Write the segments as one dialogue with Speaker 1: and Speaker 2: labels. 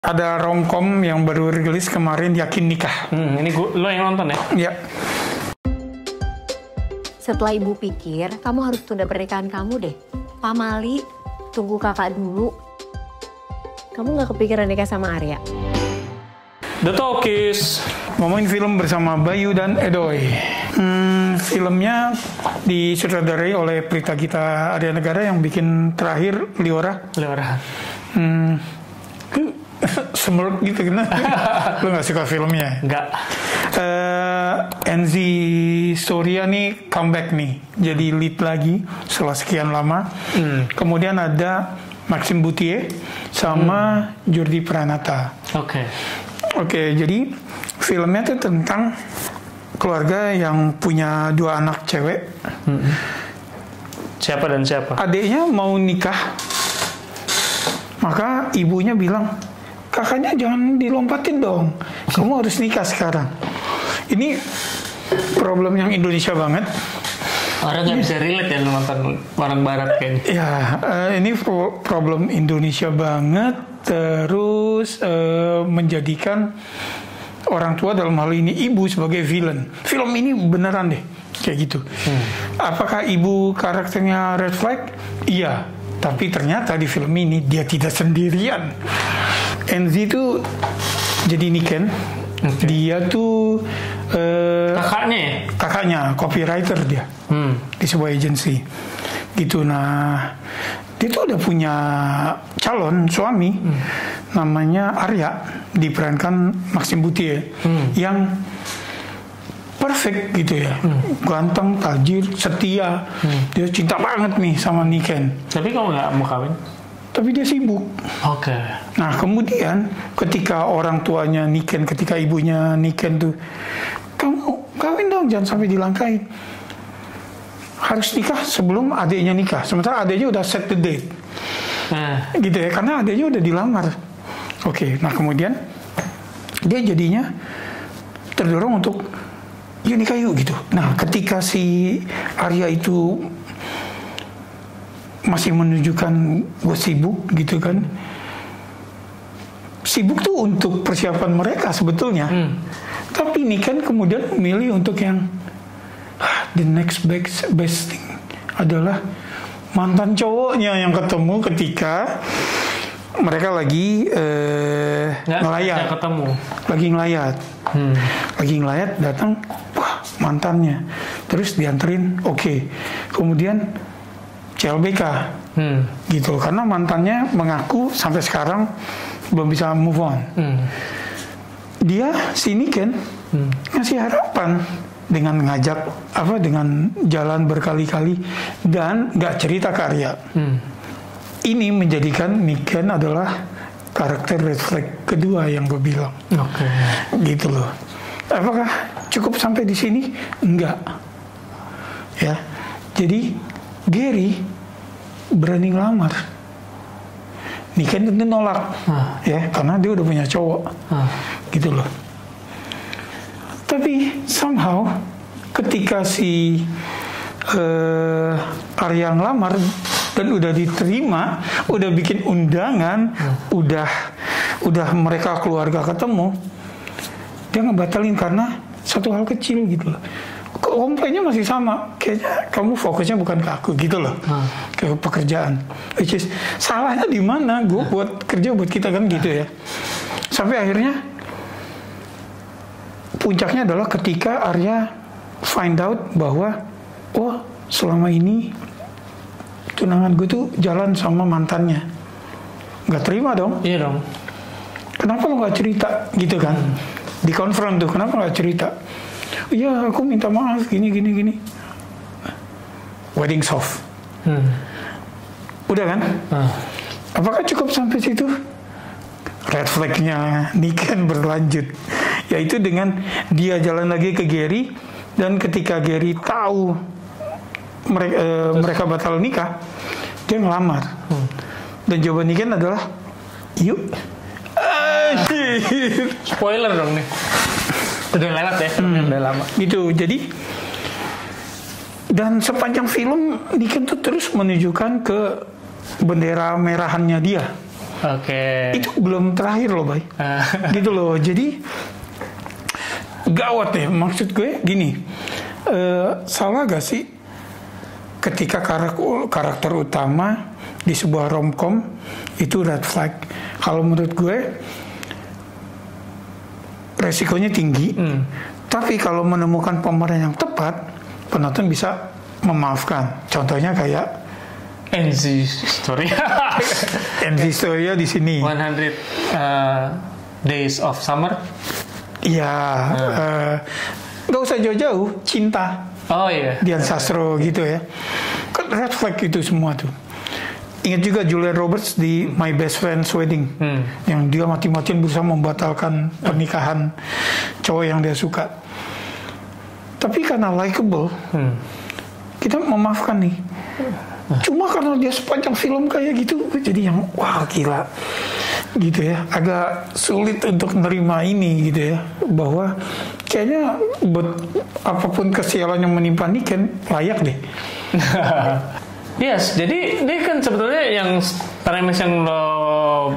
Speaker 1: Ada romcom yang baru rilis kemarin, Yakin Nikah.
Speaker 2: Ini lo yang nonton ya?
Speaker 1: Ya.
Speaker 3: Setelah ibu pikir, kamu harus tunda pernikahan kamu deh. Pak Mali, tunggu kakak dulu. Kamu gak kepikiran nikah sama Arya?
Speaker 2: The Talkies.
Speaker 1: Ngomongin film bersama Bayu dan Edoy. Filmnya disutradarai oleh Prita Gita Arya Negara yang bikin terakhir Liora. Semerut gitu kan? Lo gak suka filmnya?
Speaker 2: Enggak.
Speaker 1: Enzi Surya nih comeback nih, jadi lead lagi setelah sekian lama. Kemudian ada Maxime Bouttier sama Jordi Pranata. Oke, jadi filmnya tuh tentang keluarga yang punya 2 anak cewek.
Speaker 2: Siapa dan siapa?
Speaker 1: Adiknya mau nikah, maka ibunya bilang, kakaknya jangan dilompatin dong, kamu harus nikah sekarang. Ini problem yang Indonesia banget.
Speaker 2: Orang nggak bisa relate ya nonton orang Barat kayaknya.
Speaker 1: Ya, ini problem Indonesia banget. Terus menjadikan orang tua, dalam hal ini ibu, sebagai villain. Film ini beneran deh kayak gitu. Apakah ibu karakternya red flag? Iya. Tapi ternyata di film ini dia tidak sendirian. Enzi itu jadi Niken. Dia tuh kakaknya copywriter dia di sebuah agensi gitu. Nah, dia tuh udah punya calon suami namanya Arya, diperankan Maxime Bouttier, yang perfect gitu ya, ganteng, tajir, setia. Dia cinta banget nih sama Niken.
Speaker 2: Tapi kamu nggak mau kawin?
Speaker 1: Tapi dia sibuk. Nah, kemudian ketika orang tuanya Niken, ketika ibunya Niken tuh, kamu kawin dong, jangan sampai dilangkain. Harus nikah sebelum adiknya nikah. Sementara adiknya udah set the date. Gitu ya, karena adiknya udah dilamar. Nah kemudian dia jadinya terdorong untuk yuk nikah yuk gitu. Nah, ketika si Arya itu masih menunjukkan gue sibuk gitu kan. Sibuk tuh untuk persiapan mereka sebetulnya. Tapi ini kan kemudian memilih untuk yang the next best thing adalah mantan cowoknya yang ketemu ketika mereka lagi ngelayat. Lagi ngelayat datang, wah mantannya. Terus dianterin, kemudian CLBK gitu, karena mantannya mengaku sampai sekarang belum bisa move on. Dia sini kan ngasih harapan dengan ngajak dengan jalan berkali-kali dan nggak cerita ke Arya. Ini menjadikan Niken adalah karakter red flag kedua yang gue bilang. Gitu loh. Apakah cukup sampai di sini? Enggak. Ya. Jadi Gary berani ngelamar. Niken tentu nolak. Ya, karena dia udah punya cowok. Gitu loh. Tapi somehow ketika si Arya ngelamar dan udah diterima, udah bikin undangan, udah mereka keluarga ketemu, dia ngebatalin karena satu hal kecil gitu loh. Komplainnya masih sama, kayaknya kamu fokusnya bukan ke aku gitu loh, ke pekerjaan. Which is salahnya di mana? Gue buat kerja buat kita kan gitu ya. Sampai akhirnya puncaknya adalah ketika Arya find out bahwa selama ini tunangan gue tuh jalan sama mantannya. Nggak terima dong.
Speaker 2: Iya dong.
Speaker 1: Kenapa lo nggak cerita gitu kan? Dikonfront tuh, kenapa nggak cerita? Iya, aku minta maaf gini. Wedding soft. Udah kan? Apakah cukup sampai situ? Red flag-nya Niken berlanjut, yaitu dengan dia jalan lagi ke Gary, dan ketika Gary tahu mereka batal nikah, dia ngelamar. Dan jawaban Niken adalah yuk.
Speaker 2: Spoiler dong nih. Udah lewat ya, udah lama.
Speaker 1: Gitu. Jadi dan sepanjang film Niken tuh terus menunjukkan ke bendera merahannya dia.
Speaker 2: Oke.
Speaker 1: Itu belum terakhir loh, Bay. Gitu loh. Jadi gawat ya. Maksud gue gini, salah gak sih ketika karakter utama di sebuah romcom itu red flag? Kalau menurut gue resikonya tinggi. Tapi kalau menemukan pemeran yang tepat, penonton bisa memaafkan. Contohnya kayak
Speaker 2: NZ Story.
Speaker 1: NZ Story di sini.
Speaker 2: 100 Days of Summer.
Speaker 1: Iya, nggak usah jauh-jauh, Cinta.
Speaker 2: Oh iya.
Speaker 1: Dian Sastro gitu ya. Kan red flag itu semua tuh. Ingat juga Julia Roberts di My Best Friend's Wedding, yang dia mati-matian berusaha membatalkan pernikahan cowok yang dia suka. Tapi karena likable, kita memaafkan nih. Cuma karena dia sepanjang film kayak gitu, jadi yang wah gila gitu ya, agak sulit untuk menerima ini gitu ya, bahwa kayaknya apapun kesialan yang menimpa Niken layak deh.
Speaker 2: Yes, jadi ini kan sebetulnya yang premis yang lo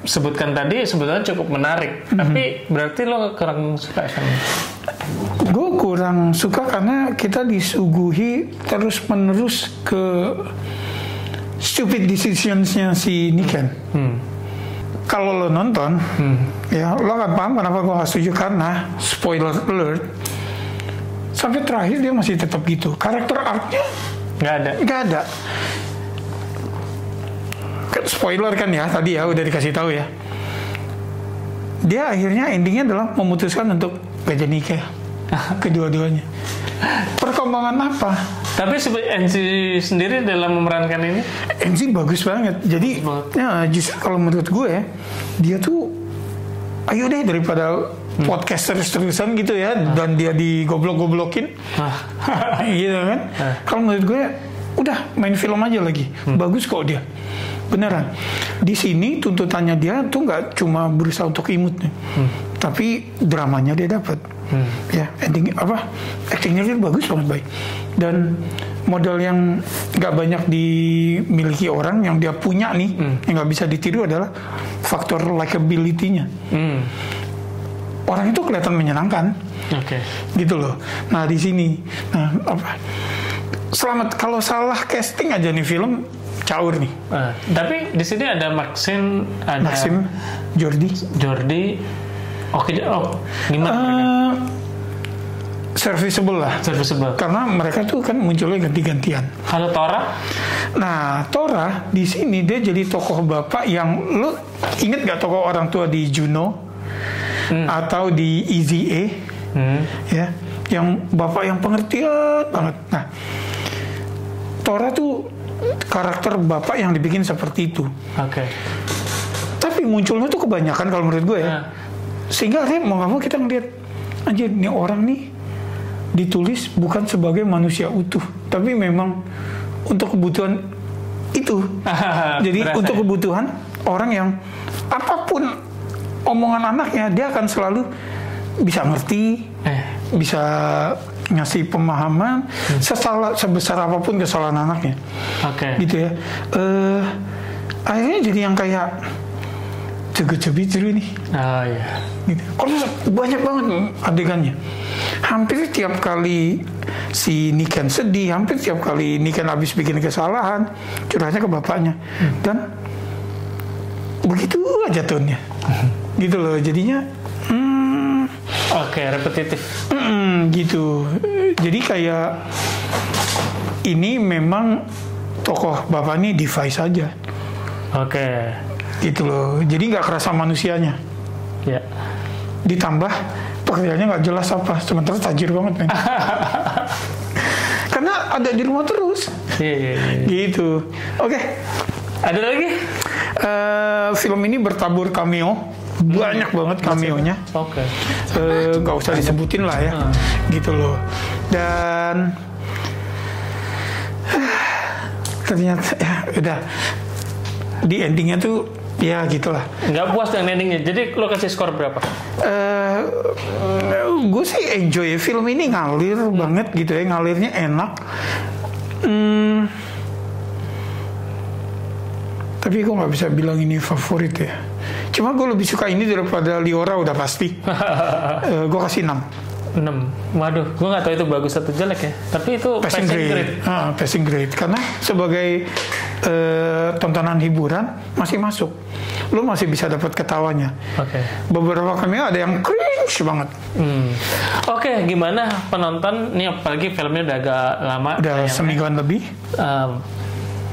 Speaker 2: sebutkan tadi sebetulnya cukup menarik, tapi berarti lo kurang suka sama?
Speaker 1: Gue kurang suka karena kita disuguhi terus-menerus ke stupid decisions-nya si Niken. Kalau lo nonton, ya lo akan paham kenapa gue gak setuju, karena spoiler alert, sampai terakhir dia masih tetap gitu. Karakter arc-nya nggak ada. Spoiler kan ya, tadi ya udah dikasih tahu ya. Dia akhirnya endingnya adalah memutuskan untuk gak jadi nikah. Kedua-duanya. Perkembangan apa?
Speaker 2: Tapi NC sendiri dalam memerankan ini?
Speaker 1: NC bagus banget. Jadi ya, justru kalau menurut gue dia tuh ayo deh daripada podcaster terusan gitu ya, dan dia digoblok-goblokin gitu kan. Kalau menurut gue udah main film aja lagi. Bagus kok dia. Beneran. Di sini tuntutannya dia tuh nggak cuma berusaha untuk imut nih. Tapi dramanya dia dapat. Ya, ending actingnya dia bagus banget, baik. Dan modal yang nggak banyak dimiliki orang yang dia punya nih, yang nggak bisa ditiru adalah faktor likability-nya. Orang itu kelihatan menyenangkan, gitu loh. Nah di sini, selamat kalau salah casting aja nih film caur nih.
Speaker 2: Tapi di sini ada Maxim, Jordi. Oke, gimana?
Speaker 1: Serviceable lah. Karena mereka tuh kan munculnya ganti-gantian.
Speaker 2: Kalau Tora?
Speaker 1: Nah, Tora di sini dia jadi tokoh bapak yang lo inget gak tokoh orang tua di Juno atau di Easy A, ya, yang bapak yang pengertian banget. Nah, Tora tuh karakter bapak yang dibikin seperti itu. Tapi munculnya tuh kebanyakan kalau menurut gue ya. Sehingga mau nggak mau kita ngeliat, anjir nih orang nih ditulis bukan sebagai manusia utuh, tapi memang untuk kebutuhan itu. Jadi untuk kebutuhan orang yang apapun omongan anaknya dia akan selalu bisa ngerti, bisa ngasih pemahaman sebesar apapun kesalahan anaknya. Gitu ya. Akhirnya jadi yang kayak cebit-cebit nih. Gitu. Banyak banget adegannya. Hampir tiap kali si Niken sedih, hampir tiap kali Niken habis bikin kesalahan, curhatnya ke bapaknya. Dan begitu aja tonnya. Gitu loh, jadinya
Speaker 2: repetitif.
Speaker 1: Gitu. Jadi kayak ini memang tokoh bapak ini device aja. Gitu loh, jadi nggak kerasa manusianya. Ditambah pekerjaannya nggak jelas apa, sementara tajir banget men. Karena ada di rumah terus. Gitu. Ada lagi? Film ini bertabur cameo, banyak banget cameonya. Nggak usah disebutin lah ya. Gitu loh. Dan ternyata ya udah di endingnya tuh ya gitulah.
Speaker 2: Nggak puas dengan endingnya. Jadi lo kasih skor berapa?
Speaker 1: Gue sih enjoy film ini, ngalir banget gitu ya, ngalirnya enak. Tapi gue nggak bisa bilang ini favorit ya. Cuma gue lebih suka ini daripada Liora udah pasti. Gue kasih 6.
Speaker 2: 6. Waduh, gue nggak tahu itu bagus atau jelek ya. Tapi itu
Speaker 1: Passing grade. Passing grade. Karena sebagai tontonan hiburan masih masuk. Lo masih bisa dapat ketawanya.
Speaker 2: Oke.
Speaker 1: Beberapa cameo ada yang cringe banget.
Speaker 2: Oke, gimana penonton? Ini apalagi filmnya udah agak lama.
Speaker 1: Udah semingguan lebih.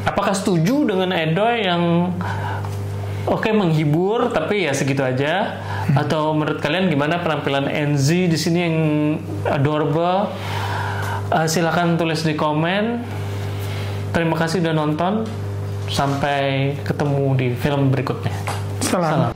Speaker 2: Apakah setuju dengan Edoy yang oke menghibur tapi ya segitu aja? Atau menurut kalian gimana penampilan Enzi di sini yang adorable? Silakan tulis di komen. Terima kasih udah nonton. Sampai ketemu di film berikutnya.
Speaker 1: Salam.